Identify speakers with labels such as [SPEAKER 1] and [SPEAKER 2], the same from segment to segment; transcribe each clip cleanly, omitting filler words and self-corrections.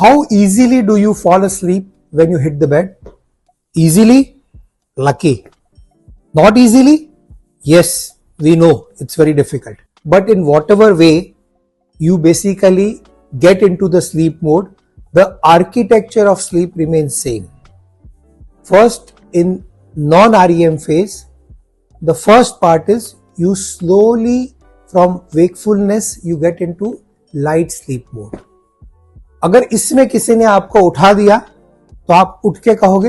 [SPEAKER 1] How easily do you fall asleep when you hit the bed? Easily? Lucky. Not easily? Yes, we know it's very difficult. But in whatever way you basically get into the sleep mode, the architecture of sleep remains same. First, in non-REM phase, the first part is you slowly from wakefulness you get into light sleep mode. अगर इसमें किसी ने आपको उठा दिया तो आप उठ के कहोगे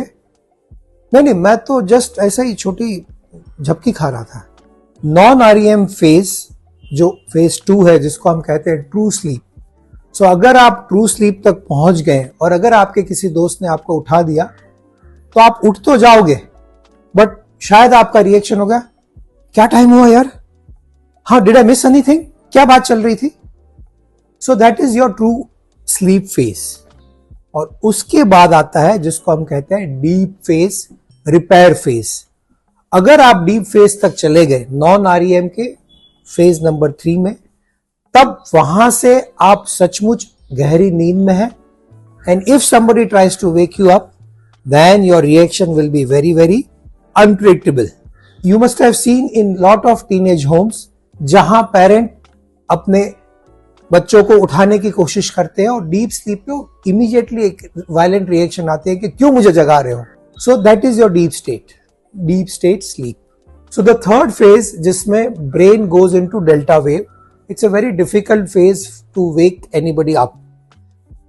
[SPEAKER 1] नहीं मैं तो जस्ट ऐसा ही छोटी झपकी खा रहा था. नॉन आरईएम फेज जो फेज 2 है जिसको हम कहते हैं ट्रू स्लीप. सो अगर आप ट्रू स्लीप तक पहुंच गए और अगर आपके किसी दोस्त ने आपको उठा दिया तो आप उठ तो जाओगे बट शायद आपका रिएक्शन होगा क्या टाइम हुआ यार, हाँ डिड आई मिस एनीथिंग, क्या बात चल रही थी. सो that is your true sleep phase. और उसके बाद आता है जिसको हम कहते हैं डीप फेज, रिपेयर फेज. अगर आप डीप फेज तक चले गए नॉन आरईएम के फेज नंबर 3 में, तब वहां से आप सचमुच गहरी नींद में हैं. And if somebody tries to wake you up, then your reaction will be very very unpredictable. You must have seen in lot of teenage homes जहां पेरेंट अपने बच्चों को उठाने की कोशिश करते हैं और डीप स्लीप पे इमीडिएटली एक वायलेंट रिएक्शन आते हैं कि क्यों मुझे जगा रहे हो. So that is your deep state sleep. So the third phase जिसमें brain goes into delta wave, it's a very difficult phase to wake anybody up.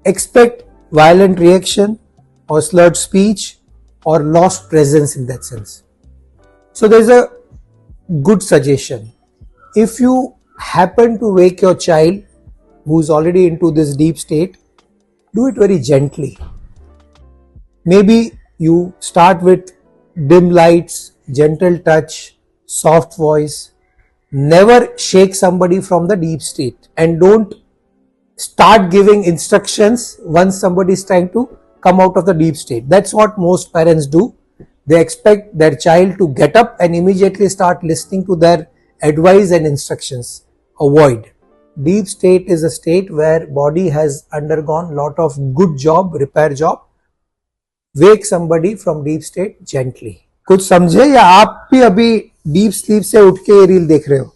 [SPEAKER 1] Expect violent reaction or slurred speech or lost presence in that sense. So there is a good suggestion. If you happen to wake your child who is already into this deep state, do it very gently. Maybe you start with dim lights, gentle touch, soft voice. Never shake somebody from the deep state and don't start giving instructions once somebody is trying to come out of the deep state. That's what most parents do. They expect their child to get up and immediately start listening to their advice and instructions. Avoid. Deep state is a state where body has undergone lot of good job, repair job. Wake somebody from deep state gently. कुछ समझे या आप भी अभी deep sleep से उठ के ये रील देख रहे हो?